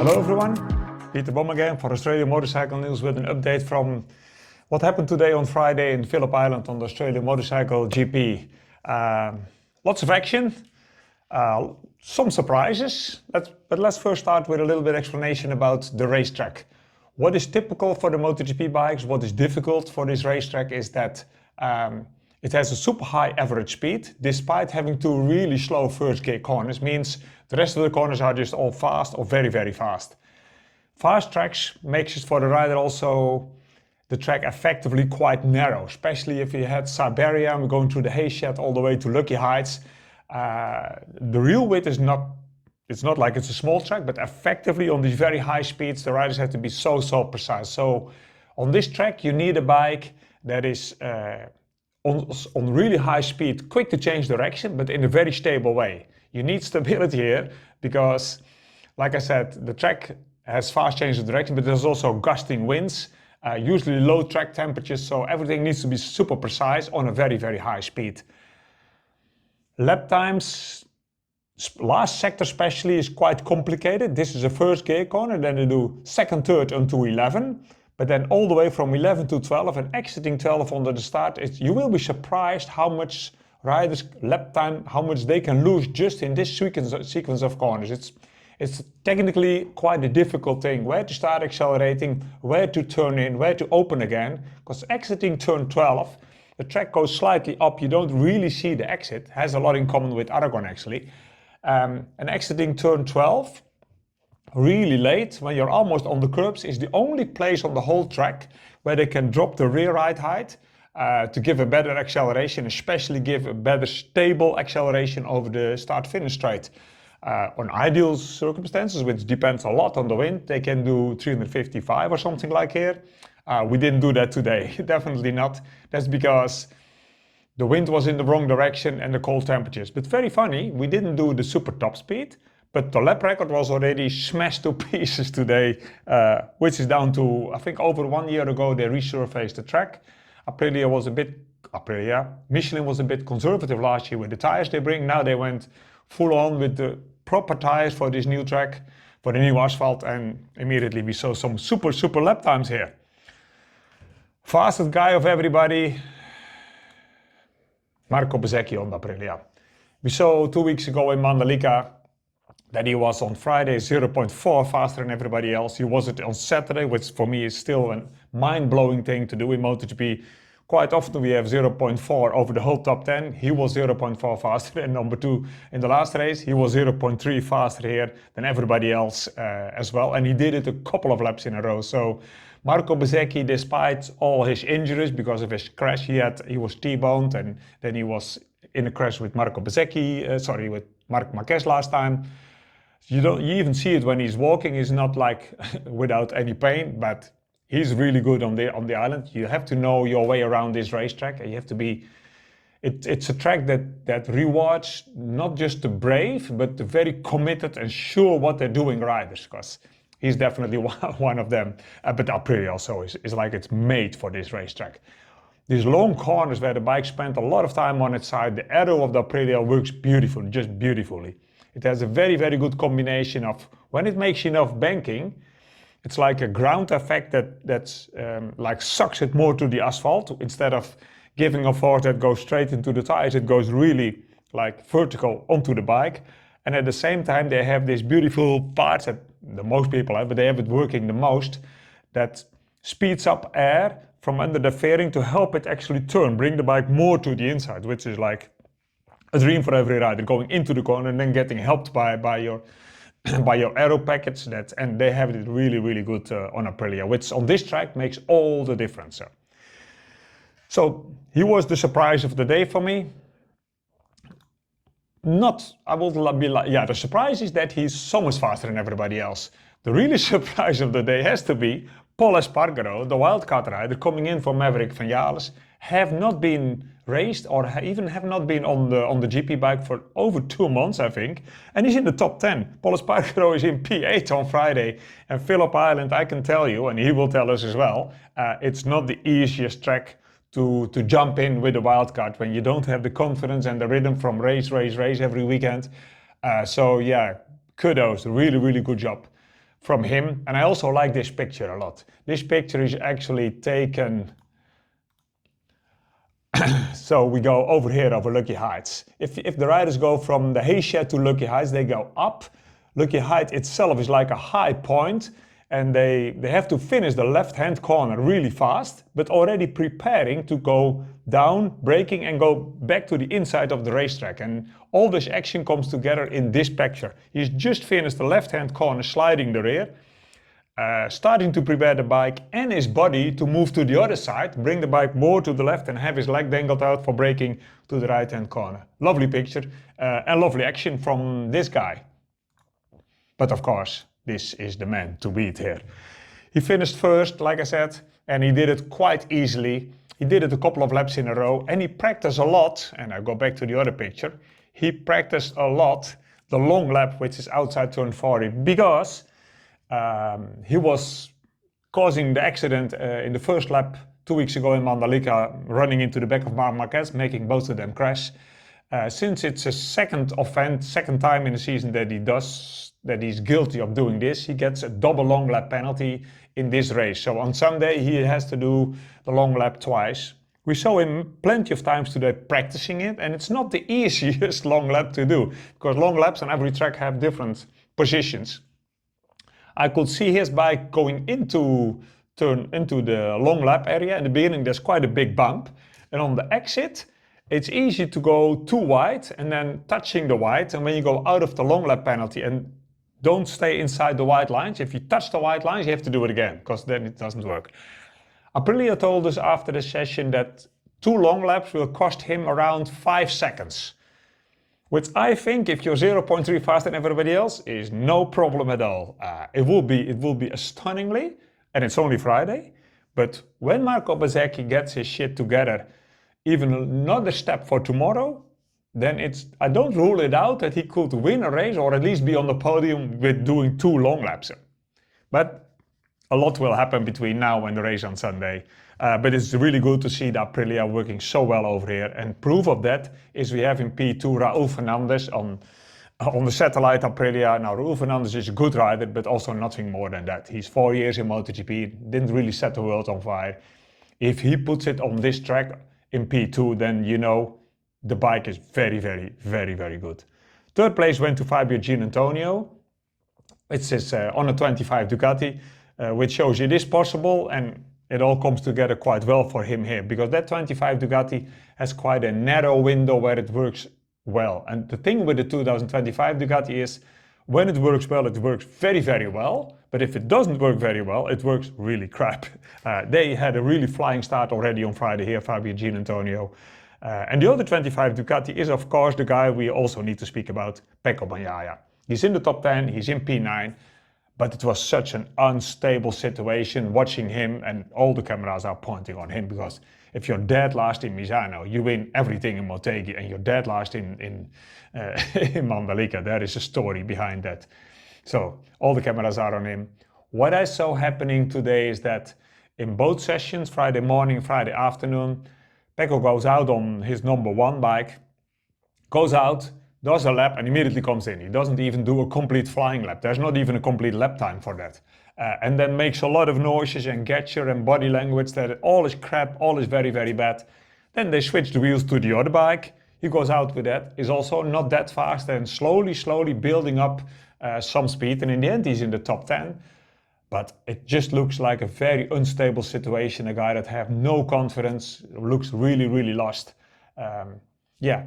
Hello everyone, Peter Bom again for Australian Motorcycle News with an update from what happened today on Friday in Phillip Island on the Australian Motorcycle GP. Lots of action, some surprises, but let's first start with a little bit of explanation about the racetrack. What is typical for the MotoGP bikes, what is difficult for this racetrack is that it has a super high average speed despite having two really slow first gear corners. Means the rest of the corners are just all fast or very, very fast. Fast tracks makes it for the rider also the track effectively quite narrow, especially if you had Siberia and we're going through the hay shed all the way to Lucky Heights. The real width is it's not like it's a small track, but effectively on these very high speeds, the riders have to be so precise. So on this track, you need a bike that is on really high speed, quick to change direction, but in a very stable way. You need stability here because, like I said, the track has fast change of direction, but there's also gusting winds, usually low track temperatures, so everything needs to be super precise on a very, very high speed. Lap times, last sector especially, is quite complicated. This is a first gear corner, then they do second, third until 11. But then all the way from 11 to 12 and exiting 12 under the start, you will be surprised how much riders lap time, how much they can lose just in this sequence of corners. It's technically quite a difficult thing, where to start accelerating, where to turn in, where to open again, because exiting turn 12, the track goes slightly up, you don't really see the exit, has a lot in common with Aragon actually. And exiting turn 12, really late, when you're almost on the curbs, is the only place on the whole track where they can drop the rear ride height to give a better acceleration, especially give a better stable acceleration over the start-finish straight. On ideal circumstances, which depends a lot on the wind, they can do 355 or something like here. We didn't do that today, definitely not. That's because the wind was in the wrong direction and the cold temperatures. But very funny, we didn't do the super top speed, but the lap record was already smashed to pieces today, which is down to, I think over 1 year ago, they resurfaced the track. Michelin was a bit conservative last year with the tires they bring. Now they went full on with the proper tires for this new track, for the new asphalt, and immediately we saw some super lap times here. Fastest guy of everybody, Marco Bezzecchi on the Aprilia. We saw 2 weeks ago in Mandalika that he was on Friday 0.4 faster than everybody else. He wasn't on Saturday, which for me is still a mind-blowing thing to do in MotoGP. Quite often we have 0.4 over the whole top 10. He was 0.4 faster than number 2 in the last race. He was 0.3 faster here than everybody else as well. And he did it a couple of laps in a row. So Marco Bezzecchi, despite all his injuries, because of his crash he was T-boned, and then he was in a crash with Marco Bezzecchi, with Marc Marquez last time. You even see it when he's walking. He's not like without any pain, but he's really good on the island. You have to know your way around this racetrack, and you have to be. It's a track that rewards not just the brave, but the very committed and sure what they're doing riders. Because he's definitely one of them. But Aprilia also is like it's made for this racetrack. These long corners where the bike spent a lot of time on its side, the aero of the Aprilia works beautifully, just beautifully. It has a very, very good combination of, when it makes enough banking, it's like a ground effect that's like sucks it more to the asphalt. Instead of giving a force that goes straight into the tires, it goes really like vertical onto the bike. And at the same time, they have these beautiful parts that the most people have, but they have it working the most, that speeds up air from under the fairing to help it actually turn, bring the bike more to the inside, which is like a dream for every rider, going into the corner and then getting helped by your aero package. And they have it really, really good on Aprilia, which on this track makes all the difference. So he was the surprise of the day for me. The surprise is that he's so much faster than everybody else. The really surprise of the day has to be Paul Espargaro, the wildcard rider coming in for Maverick Vinales, have not been raced or even have not been on the GP bike for over 2 months, I think, and he's in the top 10. Paul Espargaro is in P8 on Friday, and Phillip Island, I can tell you, and he will tell us as well, it's not the easiest track to jump in with a wildcard when you don't have the confidence and the rhythm from race every weekend. So yeah, kudos, really, really good job from him. And I also like this picture a lot. This picture is actually taken, so we go over here over Lucky Heights. If the riders go from the hay shed to Lucky Heights, they go up. Lucky Heights itself is like a high point, and they have to finish the left-hand corner really fast, but already preparing to go down, braking, and go back to the inside of the racetrack. And all this action comes together in this picture. He's just finished the left-hand corner, sliding the rear, starting to prepare the bike and his body to move to the other side, bring the bike more to the left and have his leg dangled out for braking to the right-hand corner. Lovely picture and lovely action from this guy. But of course, this is the man to beat here. He finished first, like I said, and he did it quite easily. He did it a couple of laps in a row, and he practiced a lot, and I go back to the other picture. He practiced a lot the long lap, which is outside turn 40, because he was causing the accident in the first lap 2 weeks ago in Mandalika, running into the back of Marc Marquez, making both of them crash. Since it's a second time in the season that he's guilty of doing this, he gets a double long lap penalty in this race. So on Sunday he has to do the long lap twice. We saw him plenty of times today practicing it, and it's not the easiest long lap to do, because long laps on every track have different positions. I could see his bike going into the long lap area. In the beginning there's quite a big bump, and on the exit it's easy to go too wide and then touching the white, and when you go out of the long lap penalty and don't stay inside the white lines, if you touch the white lines you have to do it again, because then it doesn't work. Aprilia told us after the session that 2 long laps will cost him around 5 seconds, which I think, if you're 0.3 faster than everybody else, is no problem at all. It will be astoningly, and it's only Friday, but when Marco Bezzecchi gets his shit together, even another step for tomorrow, then I don't rule it out that he could win a race or at least be on the podium with doing 2 long laps. But a lot will happen between now and the race on Sunday. But it's really good to see that Aprilia working so well over here. And proof of that is we have in P2 Raul Fernandez on the satellite Aprilia. Now Raul Fernandez is a good rider, but also nothing more than that. He's 4 years in MotoGP, didn't really set the world on fire. If he puts it on this track in P2, then you know the bike is very, very, very, very good. Third place went to Fabio Gianantonio. It's on a 25 Ducati, which shows it is possible, and it all comes together quite well for him here, because that 25 Ducati has quite a narrow window where it works well. And the thing with the 2025 Ducati is, when it works well, it works very, very well. But if it doesn't work very well, it works really crap. They had a really flying start already on Friday here, Fabio Gianantonio. And the other 25 Ducati is, of course, the guy we also need to speak about, Pecco Bagnaia. He's in the top 10, he's in P9, but it was such an unstable situation watching him, and all the cameras are pointing on him, because if you're dead last in Misano, you win everything in Motegi, and you're dead last in Mandalika. There is a story behind that. So all the cameras are on him. What I saw happening today is that in both sessions, Friday morning, Friday afternoon, Pecco goes out on his number 1 bike, goes out, does a lap and immediately comes in. He doesn't even do a complete flying lap. There's not even a complete lap time for that. And then makes a lot of noises and gesture and body language that all is crap, all is very, very bad. Then they switch the wheels to the other bike. He goes out with that, is also not that fast, and slowly building up some speed. And in the end, he's in the top 10. But it just looks like a very unstable situation. A guy that has no confidence, looks really, really lost. Yeah,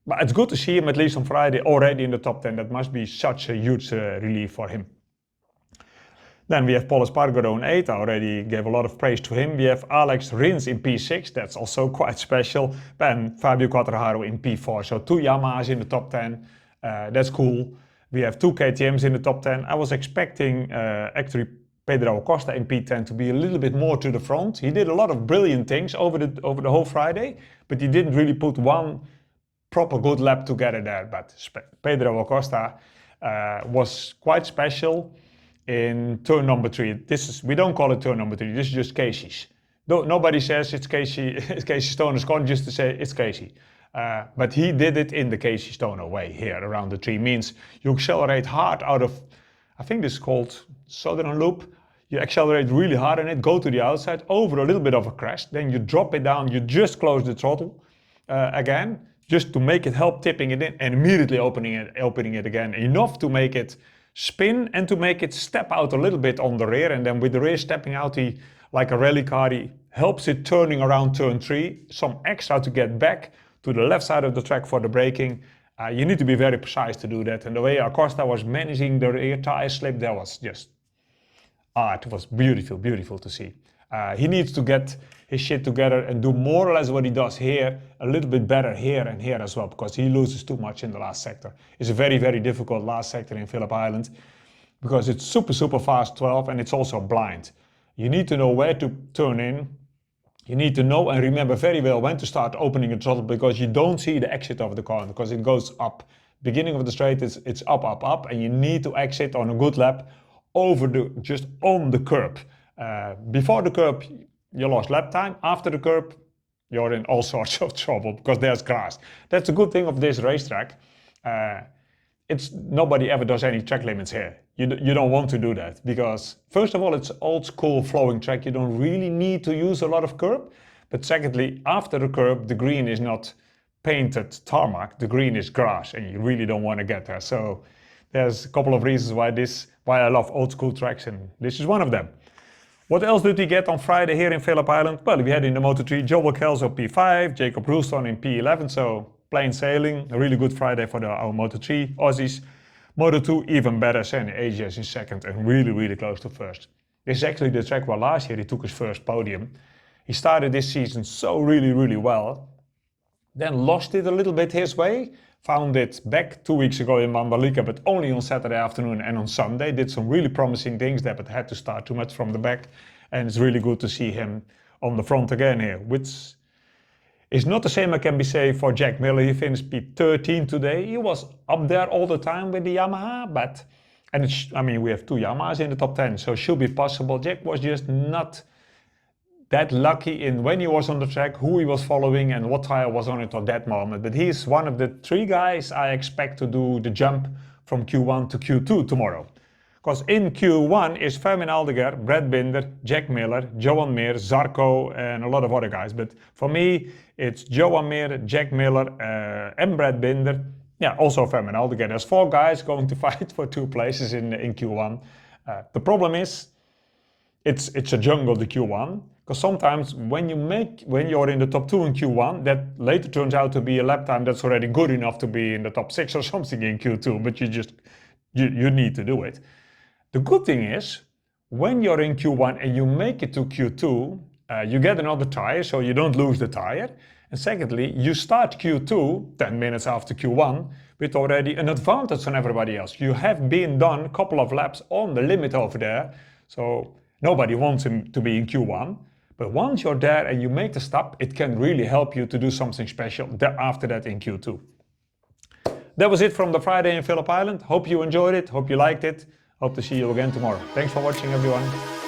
but it's good to see him at least on Friday already in the top 10. That must be such a huge relief for him. Then we have Paul Espargaro in 8. I already gave a lot of praise to him. We have Alex Rins in P6. That's also quite special. And Fabio Quartararo in P4. So 2 Yamahas in the top 10. That's cool. We have 2 KTMs in the top 10. I was expecting actually Pedro Acosta in P10 to be a little bit more to the front. He did a lot of brilliant things over the whole Friday, but he didn't really put one proper good lap together there. But Pedro Acosta was quite special in turn number 3. We don't call it turn number 3. This is just Casey's. Nobody says it's Casey Stoner's corner just to say it's Casey. But he did it in the Casey Stoner way here around the tree. Means you accelerate hard out of, I think this is called Southern Loop. You accelerate really hard on it, go to the outside, over a little bit of a crest, then you drop it down, you just close the throttle again, just to make it help tipping it in, and immediately opening it again, enough to make it spin and to make it step out a little bit on the rear, and then with the rear stepping out, he, like a rally car, he helps it turning around turn 3, some extra to get back to the left side of the track for the braking. You need to be very precise to do that, and the way Acosta was managing the rear tire slip, that was just it was beautiful, beautiful to see. He needs to get his shit together and do more or less what he does here, a little bit better here and here as well, because he loses too much in the last sector. It's a very, very difficult last sector in Phillip Island, because it's super, super fast 12 and it's also blind. You need to know where to turn in. You need to know and remember very well when to start opening the throttle, because you don't see the exit of the car, because it goes up. Beginning of the straight, it's up, up, up, and you need to exit on a good lap over just on the curb. Before the curb, you lost lap time. After the curb, you're in all sorts of trouble, because there's grass. That's the good thing of this racetrack. Nobody ever does any track limits here. You don't want to do that, because first of all, it's old school flowing track. You don't really need to use a lot of curb. But secondly, after the curb, the green is not painted tarmac. The green is grass, and you really don't want to get there. So there's a couple of reasons why I love old school tracks, and this is one of them. What else did we get on Friday here in Phillip Island? Well, we had in the Moto3 Joel Kelso P5, Jacob Roulstone in P11, so plain sailing. A really good Friday for our Moto3 Aussies. Moto2 even better, Roulstone and Agius in second and really, really close to first. This is actually the track where last year he took his first podium. He started this season so really, really well, then lost it a little bit his way. Found it back 2 weeks ago in Mandalika, but only on Saturday afternoon and on Sunday. Did some really promising things there, but had to start too much from the back. And it's really good to see him on the front again here, which is not the same I can be say for Jack Miller. He finished P13 today. He was up there all the time with the Yamaha, we have 2 Yamahas in the top 10, so it should be possible. Jack was just not that lucky in when he was on the track, who he was following and what tire was on it at that moment. But he's one of the 3 guys I expect to do the jump from Q1 to Q2 tomorrow. Because in Q1 is Fermin Aldeguer, Brad Binder, Jack Miller, Johan Mir, Zarco and a lot of other guys. But for me, it's Johan Mir, Jack Miller and Brad Binder. Yeah, also Fermin Aldeguer. There's 4 guys going to fight for 2 places in Q1. The problem is, it's a jungle, the Q1. Because sometimes when you're in the top 2 in Q1, that later turns out to be a lap time that's already good enough to be in the top 6 or something in Q2, but you need to do it. The good thing is, when you're in Q1 and you make it to Q2, you get another tire, so you don't lose the tire. And secondly, you start Q2 10 minutes after Q1 with already an advantage on everybody else. You have been done a couple of laps on the limit over there, so nobody wants him to be in Q1. But once you're there and you make the stop, it can really help you to do something special after that in Q2. That was it from the Friday in Phillip Island. Hope you enjoyed it, hope you liked it. Hope to see you again tomorrow. Thanks for watching, everyone.